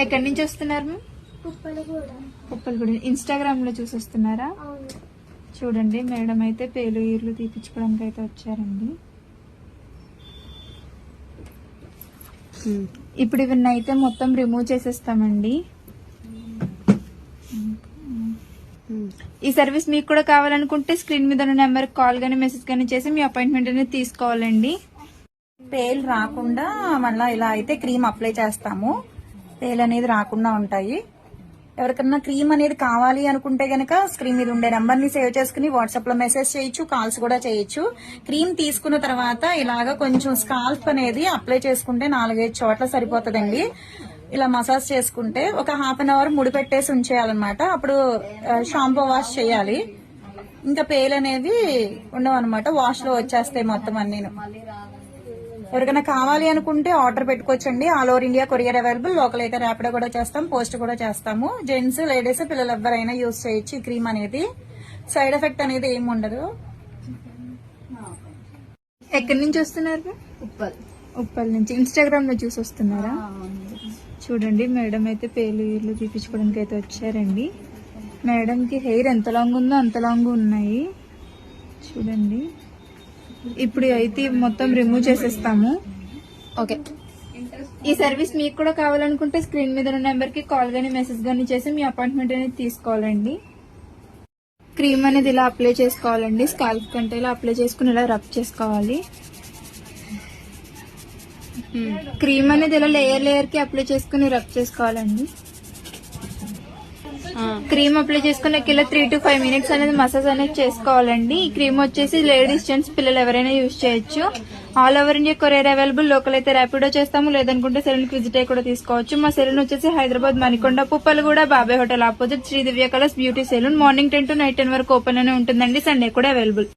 ఎక్కడి నుంచి వస్తున్నారు? ఉప్పలగూడ. ఇన్స్టాగ్రామ్ లో చూసి వస్తున్నారా? చూడండి మేడం అయితే పేలు ఈర్లు తీపించుకోవడానికి అయితే వచ్చారండి. ఇప్పుడు ఇవన్నీ అయితే మొత్తం రిమూవ్ చేసేస్తామండి. ఈ సర్వీస్ మీకు కూడా కావాలనుకుంటే స్క్రీన్ మీద ఉన్న నెంబర్ కాల్ గానీ మెసేజ్ గానీ చేసి మీ అపాయింట్మెంట్ అనేది తీసుకోవాలండి. పేలు రాకుండా మళ్ళీ ఇలా అయితే క్రీమ్ అప్లై చేస్తాము. పేలు అనేది రాకుండా ఉంటాయి. ఎవరికన్నా క్రీమ్ అనేది కావాలి అనుకుంటే గనక స్క్రీన్ మీద ఉండే నెంబర్ ని సేవ్ చేసుకుని వాట్సాప్ లో మెసేజ్ చేయొచ్చు, కాల్స్ కూడా చేయొచ్చు. క్రీమ్ తీసుకున్న తర్వాత ఇలాగా కొంచెం స్కాల్ప్ అనేది అప్లై చేసుకుంటే 4-5 చోట్ల సరిపోతుందండి. ఇలా మసాజ్ చేసుకుంటే ఒక హాఫ్ అన్ అవర్ ముడి పెట్టేసి ఉంచేయాలన్నమాట. అప్పుడు షాంపూ వాష్ చేయాలి. ఇంకా పేలు అనేవి ఉండవు అనమాట, వాష్ లో వచ్చేస్తాయి మొత్తం అన్నీను. ఎవరికైనా కావాలి అనుకుంటే ఆర్డర్ పెట్టుకోవచ్చండి. All over India courier available. Local అయితే ర్యాపిడో కూడా చేస్తాం, పోస్ట్ కూడా చేస్తాము. జెంట్స్, లేడీస్, పిల్లలు ఎవరైనా యూజ్ చేయొచ్చు. ఈ క్రీమ్ అనేది సైడ్ ఎఫెక్ట్ అనేది ఏమి ఉండదు. ఎక్కడి నుంచి వస్తున్నారు? ఉప్పల్ నుంచి. ఇన్స్టాగ్రామ్ లో చూసి వస్తున్నారా? చూడండి మేడం అయితే పేలు ఈర్లు తీపించుకోవడానికి అయితే వచ్చారండి. మేడం కి హెయిర్ ఎంత లాంగ్ ఉందో అంత లాంగ్ ఉన్నాయి. చూడండి ఇప్పుడు అయితే మొత్తం రిమూవ్ చేసేస్తాము. ఓకే, ఈ సర్వీస్ మీకు కూడా కావాలనుకుంటే స్క్రీన్ మీద ఉన్న నెంబర్ కి కాల్ గానీ మెసేజ్ గానీ చేసి మీ అపాయింట్మెంట్ అనేది తీసుకోవాలండి. క్రీమ్ అనేది ఇలా అప్లై చేసుకోవాలండి. స్కాల్ప్ కంటే ఇలా అప్లై చేసుకుని ఇలా రబ్ చేసుకోవాలి. క్రీమ్ అనేది ఇలా లేయర్ కి అప్లై చేసుకుని రబ్ చేసుకోవాలండి. క్రీమ్ అప్లై చేసుకుని ఇలా 3 to 5 minutes అనేది మసాజ్ అనేది చేసుకోవాలండి. ఈ క్రీమ్ వచ్చేసి లేడీస్, జెంట్స్, పిల్లలు ఎవరైనా యూజ్ చేయొచ్చు. All over India courier available. Local అయితే ర్యాపిడో చేస్తాము, లేదనుకుంటే సెలూన్ కి విజిట్ అయ్యి కూడా తీసుకోవచ్చు. మా సెలూన్ వచ్చేసి Hyderabad Manikonda, Puppalaguda, Babai hotel opposite Shri Divya colours beauty salon. Morning 10 to night 10 వరకు ఓపెన్ అనే ఉంటుందండి. సండే కూడా అవైలబుల్.